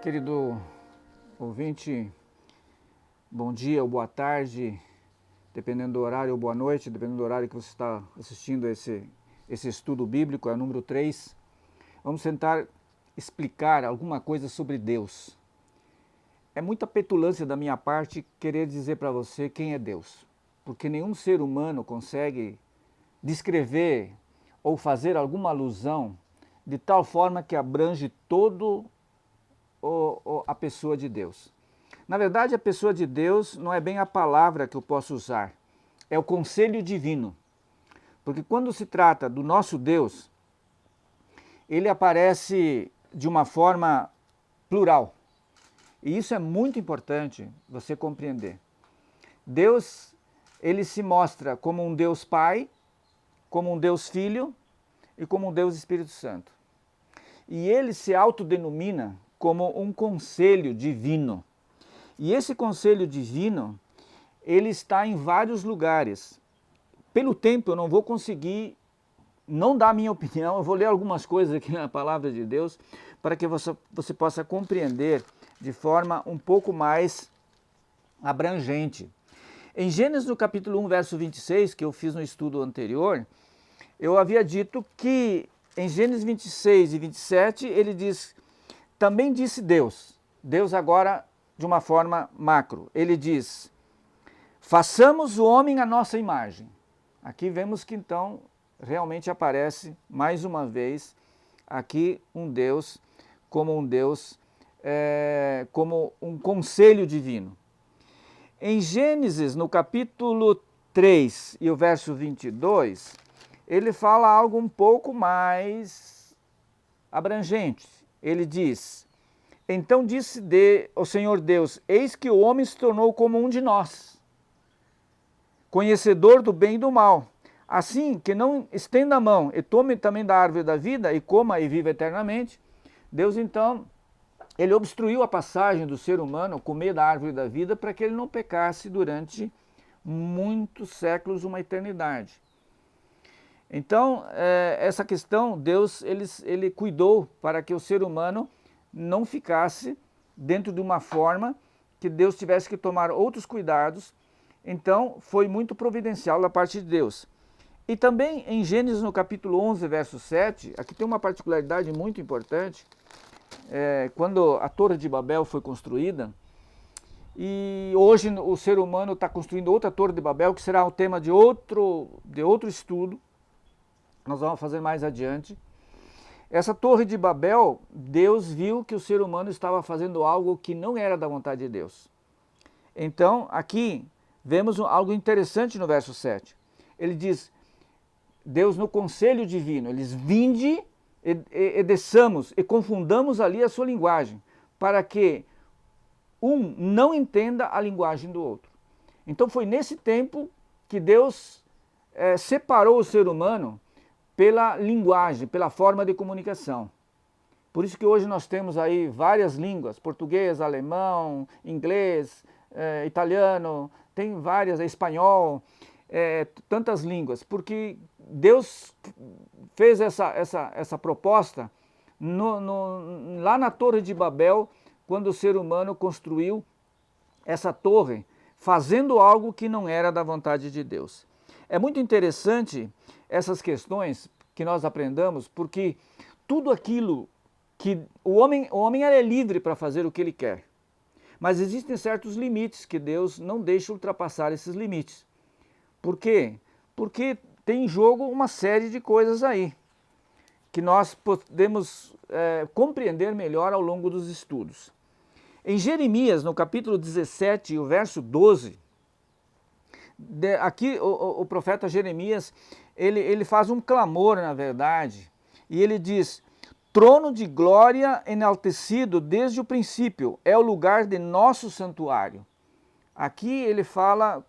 Querido ouvinte, bom dia ou boa tarde, dependendo do horário, ou boa noite, dependendo do horário que você está assistindo esse estudo bíblico, é o número 3. Vamos tentar explicar alguma coisa sobre Deus. É muita petulância da minha parte querer dizer para você quem é Deus, porque nenhum ser humano consegue descrever ou fazer alguma alusão de tal forma que abrange todo a pessoa de Deus. Na verdade, a pessoa de Deus não é bem a palavra que eu posso usar, é o conselho divino. Porque quando se trata do nosso Deus, ele aparece de uma forma plural. E isso é muito importante você compreender. Deus, ele se mostra como um Deus Pai, como um Deus Filho e como um Deus Espírito Santo. E ele se autodenomina como um conselho divino. E esse conselho divino, ele está em vários lugares. Pelo tempo eu não vou conseguir não dar minha opinião, eu vou ler algumas coisas aqui na palavra de Deus para que você possa compreender de forma um pouco mais abrangente. Em Gênesis no capítulo 1, verso 26, que eu fiz no estudo anterior, eu havia dito que em Gênesis 26 e 27 ele diz: também disse Deus agora de uma forma macro, ele diz: façamos o homem à nossa imagem. Aqui vemos que então realmente aparece mais uma vez aqui um Deus como como um conselho divino. Em Gênesis, no capítulo 3 e o verso 22, ele fala algo um pouco mais abrangente. Ele diz: então disse o Senhor Deus, eis que o homem se tornou como um de nós, conhecedor do bem e do mal. Assim que não estenda a mão e tome também da árvore da vida e coma e viva eternamente. Deus então, ele obstruiu a passagem do ser humano comer da árvore da vida para que ele não pecasse durante muitos séculos, uma eternidade. Então, essa questão, Deus ele cuidou para que o ser humano não ficasse dentro de uma forma que Deus tivesse que tomar outros cuidados. Então, foi muito providencial da parte de Deus. E também em Gênesis, no capítulo 11, verso 7, aqui tem uma particularidade muito importante. Quando a Torre de Babel foi construída, e hoje o ser humano está construindo outra Torre de Babel, que será o tema de outro estudo, nós vamos fazer mais adiante. Essa Torre de Babel, Deus viu que o ser humano estava fazendo algo que não era da vontade de Deus. Então, aqui, vemos algo interessante no verso 7. Ele diz, Deus no conselho divino, eles vinde e desçamos e confundamos ali a sua linguagem, para que um não entenda a linguagem do outro. Então foi nesse tempo que Deus separou o ser humano pela linguagem, pela forma de comunicação. Por isso que hoje nós temos aí várias línguas, português, alemão, inglês, italiano, tem várias, espanhol, tantas línguas, porque Deus fez essa proposta lá na Torre de Babel, quando o ser humano construiu essa torre, fazendo algo que não era da vontade de Deus. É muito interessante essas questões que nós aprendamos, porque tudo aquilo que o homem é livre para fazer o que ele quer, mas existem certos limites que Deus não deixa ultrapassar esses limites. Por quê? Porque tem em jogo uma série de coisas aí, que nós podemos compreender melhor ao longo dos estudos. Em Jeremias, no capítulo 17, o verso 12, aqui o profeta Jeremias, ele faz um clamor, na verdade, e ele diz: trono de glória enaltecido desde o princípio, é o lugar de nosso santuário. Aqui ele fala,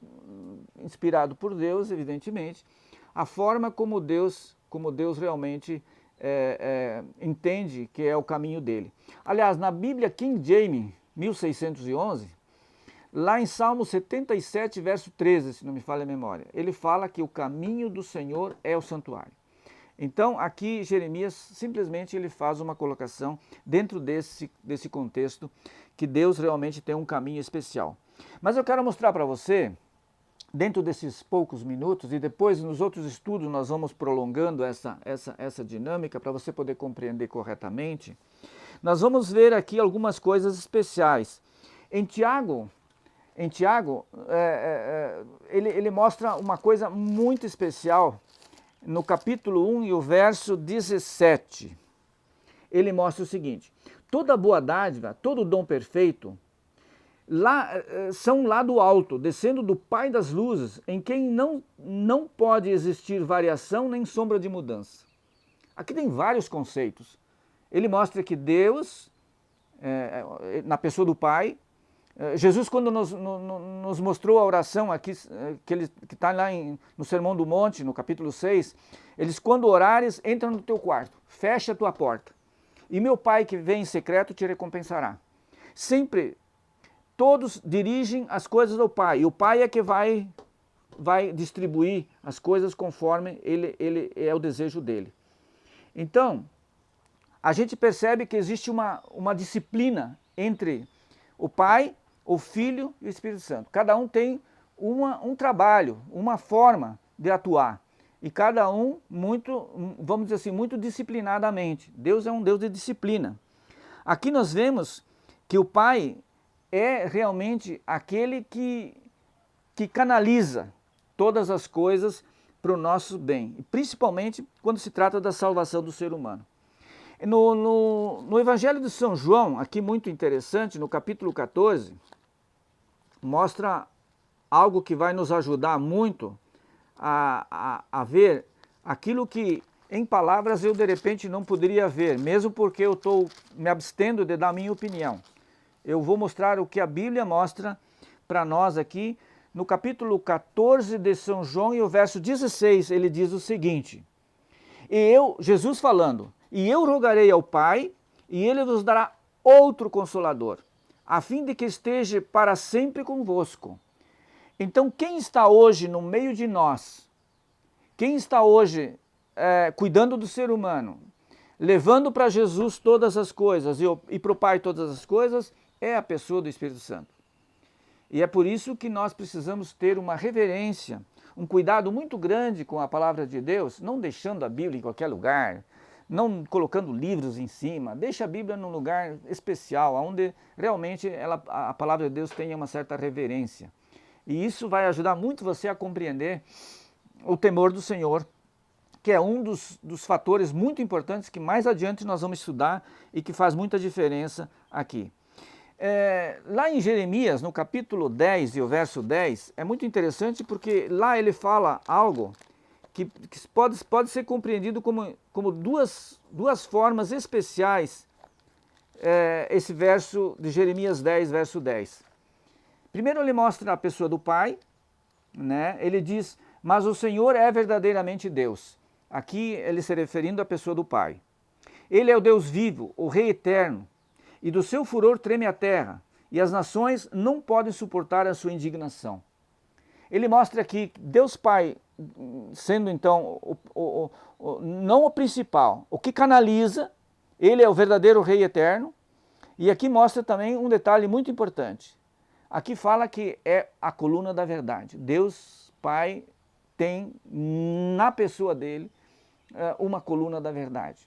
inspirado por Deus, evidentemente, a forma como Deus realmente entende que é o caminho dele. Aliás, na Bíblia King James, 1611, lá em Salmo 77, verso 13, se não me falha a memória, ele fala que o caminho do Senhor é o santuário. Então, aqui Jeremias simplesmente ele faz uma colocação dentro desse contexto que Deus realmente tem um caminho especial. Mas eu quero mostrar para você, dentro desses poucos minutos, e depois nos outros estudos nós vamos prolongando essa dinâmica para você poder compreender corretamente, nós vamos ver aqui algumas coisas especiais. Em Tiago, ele mostra uma coisa muito especial. No capítulo 1 e o verso 17, ele mostra o seguinte: toda boa dádiva, todo dom perfeito, são lá do alto, descendo do Pai das luzes, em quem não pode existir variação nem sombra de mudança. Aqui tem vários conceitos. Ele mostra que Deus, na pessoa do Pai, Jesus, quando nos mostrou a oração aqui, que está lá no Sermão do Monte, no capítulo 6, eles, quando orares, entra no teu quarto, fecha a tua porta, e meu Pai que vem em secreto te recompensará. Sempre, todos dirigem as coisas ao Pai, e o Pai é que vai distribuir as coisas conforme ele é o desejo dele. Então, a gente percebe que existe uma disciplina entre o Pai, o Filho e o Espírito Santo. Cada um tem um trabalho, uma forma de atuar. E cada um muito, vamos dizer assim, muito disciplinadamente. Deus é um Deus de disciplina. Aqui nós vemos que o Pai é realmente aquele que canaliza todas as coisas para o nosso bem. E principalmente quando se trata da salvação do ser humano. No Evangelho de São João, aqui muito interessante, no capítulo 14, mostra algo que vai nos ajudar muito a ver aquilo que em palavras eu de repente não poderia ver, mesmo porque eu estou me abstendo de dar a minha opinião. Eu vou mostrar o que a Bíblia mostra para nós aqui, no capítulo 14 de São João e o verso 16, ele diz o seguinte: Jesus falando, e eu rogarei ao Pai, e ele vos dará outro Consolador, a fim de que esteja para sempre convosco. Então, quem está hoje no meio de nós, quem está hoje cuidando do ser humano, levando para Jesus todas as coisas e para o Pai todas as coisas, é a pessoa do Espírito Santo. E é por isso que nós precisamos ter uma reverência, um cuidado muito grande com a palavra de Deus, não deixando a Bíblia em qualquer lugar, não colocando livros em cima, deixa a Bíblia num lugar especial, onde realmente a palavra de Deus tenha uma certa reverência. E isso vai ajudar muito você a compreender o temor do Senhor, que é um dos fatores muito importantes que mais adiante nós vamos estudar e que faz muita diferença aqui. Lá em Jeremias, no capítulo 10 e o verso 10, é muito interessante porque lá ele fala algo que pode ser compreendido como duas formas especiais, esse verso de Jeremias 10, verso 10. Primeiro ele mostra a pessoa do Pai, né? Ele diz, mas o Senhor é verdadeiramente Deus. Aqui ele se referindo à pessoa do Pai. Ele é o Deus vivo, o Rei eterno, e do seu furor treme a terra, e as nações não podem suportar a sua indignação. Ele mostra aqui Deus Pai, sendo então não o principal, o que canaliza, ele é o verdadeiro Rei eterno, e aqui mostra também um detalhe muito importante. Aqui fala que é a coluna da verdade. Deus Pai tem na pessoa dele uma coluna da verdade.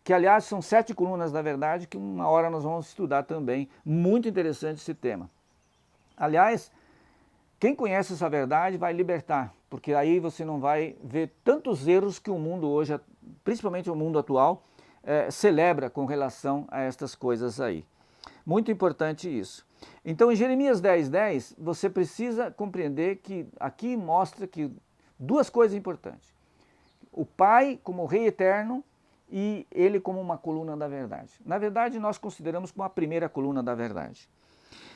Que aliás são 7 colunas da verdade, que uma hora nós vamos estudar também. Muito interessante esse tema. Aliás, quem conhece essa verdade vai libertar, porque aí você não vai ver tantos erros que o mundo hoje, principalmente o mundo atual, celebra com relação a estas coisas aí. Muito importante isso. Então em Jeremias 10:10, você precisa compreender que aqui mostra que duas coisas importantes. O Pai como Rei eterno e ele como uma coluna da verdade. Na verdade, nós consideramos como a primeira coluna da verdade.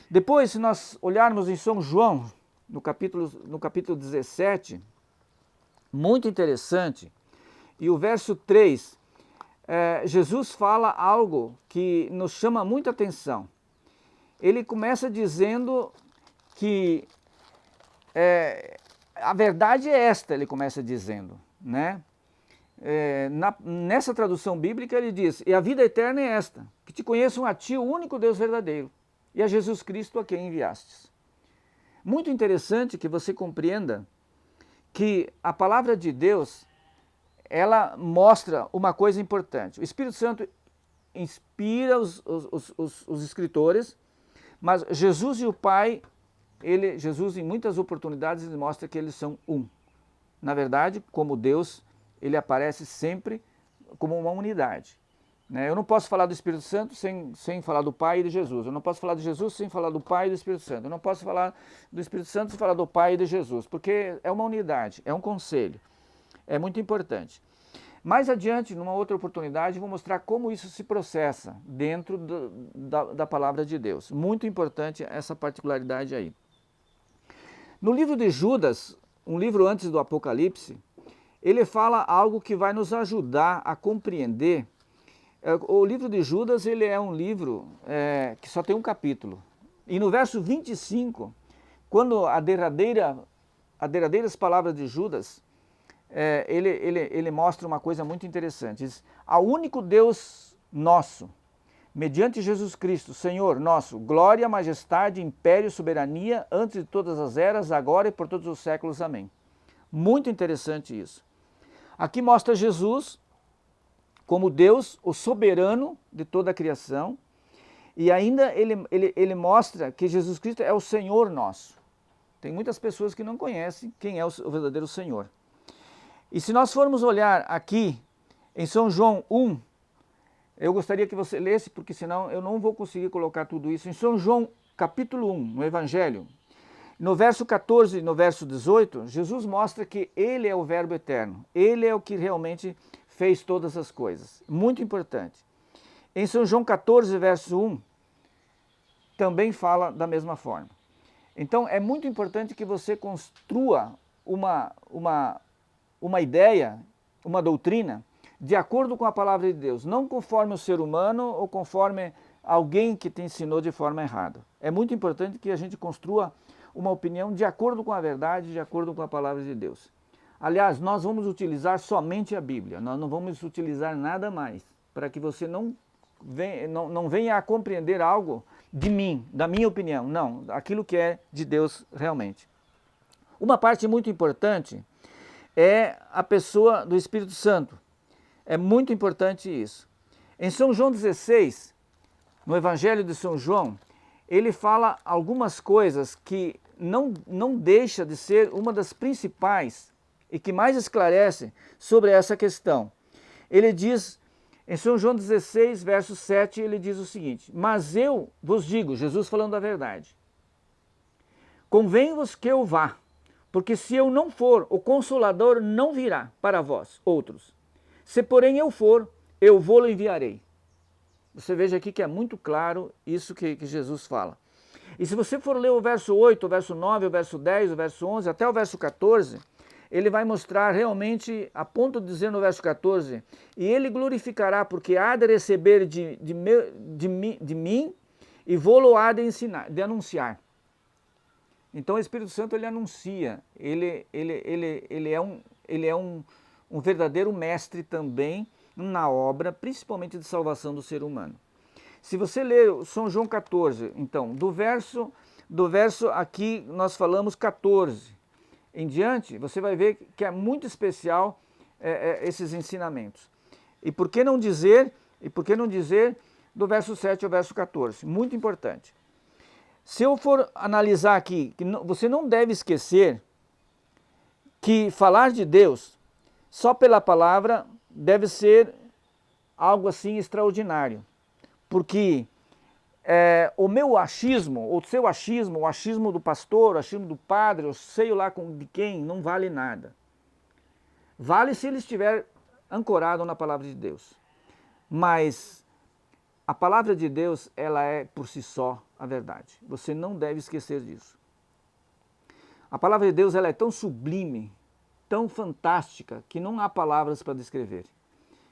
Depois, se nós olharmos em São João, no capítulo 17, muito interessante, e o verso 3, Jesus fala algo que nos chama muita atenção. Ele começa dizendo que a verdade é esta, ele começa dizendo, né? nessa tradução bíblica ele diz, e a vida eterna é esta, que te conheçam a ti, o único Deus verdadeiro, e a Jesus Cristo a quem enviastes. Muito interessante que você compreenda que a palavra de Deus, ela mostra uma coisa importante. O Espírito Santo inspira os escritores, mas Jesus e o Pai, Jesus em muitas oportunidades ele mostra que eles são um. Na verdade, como Deus, ele aparece sempre como uma unidade. Eu não posso falar do Espírito Santo sem falar do Pai e de Jesus. Eu não posso falar de Jesus sem falar do Pai e do Espírito Santo. Eu não posso falar do Espírito Santo sem falar do Pai e de Jesus, porque é uma unidade, é um conselho. É muito importante. Mais adiante, numa outra oportunidade, vou mostrar como isso se processa dentro da palavra de Deus. Muito importante essa particularidade aí. No livro de Judas, um livro antes do Apocalipse, ele fala algo que vai nos ajudar a compreender. O livro de Judas ele é um livro que só tem um capítulo. E no verso 25, quando as derradeiras palavras de Judas, ele mostra uma coisa muito interessante. Diz, ao único Deus nosso, mediante Jesus Cristo, Senhor nosso, glória, majestade, império, soberania, antes de todas as eras, agora e por todos os séculos. Amém. Muito interessante isso. Aqui mostra Jesus como Deus, o soberano de toda a criação, e ainda ele mostra que Jesus Cristo é o Senhor nosso. Tem muitas pessoas que não conhecem quem é o verdadeiro Senhor. E se nós formos olhar aqui em São João 1, eu gostaria que você lesse, porque senão eu não vou conseguir colocar tudo isso. Em São João capítulo 1, no Evangelho, no verso 14 e no verso 18, Jesus mostra que ele é o Verbo eterno. Ele é o que realmente fez todas as coisas. Muito importante. Em São João 14, verso 1, também fala da mesma forma. Então é muito importante que você construa uma ideia, uma doutrina, de acordo com a palavra de Deus, não conforme o ser humano ou conforme alguém que te ensinou de forma errada. É muito importante que a gente construa uma opinião de acordo com a verdade, de acordo com a palavra de Deus. Aliás, nós vamos utilizar somente a Bíblia, nós não vamos utilizar nada mais, para que você não venha a compreender algo de mim, da minha opinião, não, aquilo que é de Deus realmente. Uma parte muito importante é a pessoa do Espírito Santo. É muito importante isso. Em São João 16, no Evangelho de São João, ele fala algumas coisas que não deixa de ser uma das principais e que mais esclarece sobre essa questão. Ele diz, em São João 16, verso 7, ele diz o seguinte, mas eu vos digo, Jesus falando a verdade, convém-vos que eu vá, porque se eu não for, o Consolador não virá para vós, outros. Se porém eu for, eu vou-lo enviarei. Você veja aqui que é muito claro isso que Jesus fala. E se você for ler o verso 8, o verso 9, o verso 10, o verso 11, até o verso 14, ele vai mostrar realmente, a ponto de dizer no verso 14, e ele glorificará, porque há de receber de mim, e vou-lo há de ensinar, de anunciar. Então o Espírito Santo ele anuncia, ele é um verdadeiro mestre também na obra, principalmente de salvação do ser humano. Se você ler São João 14, então, do verso aqui nós falamos 14 em diante, você vai ver que é muito especial esses ensinamentos. E por que não dizer do verso 7 ao verso 14? Muito importante. Se eu for analisar aqui, você não deve esquecer que falar de Deus só pela palavra deve ser algo assim extraordinário. Porque o meu achismo, o seu achismo, o achismo do pastor, o achismo do padre, eu sei lá de quem, não vale nada. Vale se ele estiver ancorado na palavra de Deus. Mas a palavra de Deus, ela é por si só a verdade. Você não deve esquecer disso. A palavra de Deus, ela é tão sublime, tão fantástica, que não há palavras para descrever.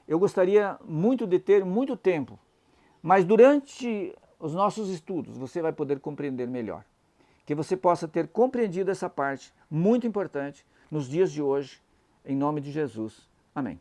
Eu gostaria muito de ter muito tempo, mas durante os nossos estudos você vai poder compreender melhor. Que você possa ter compreendido essa parte muito importante nos dias de hoje, em nome de Jesus. Amém.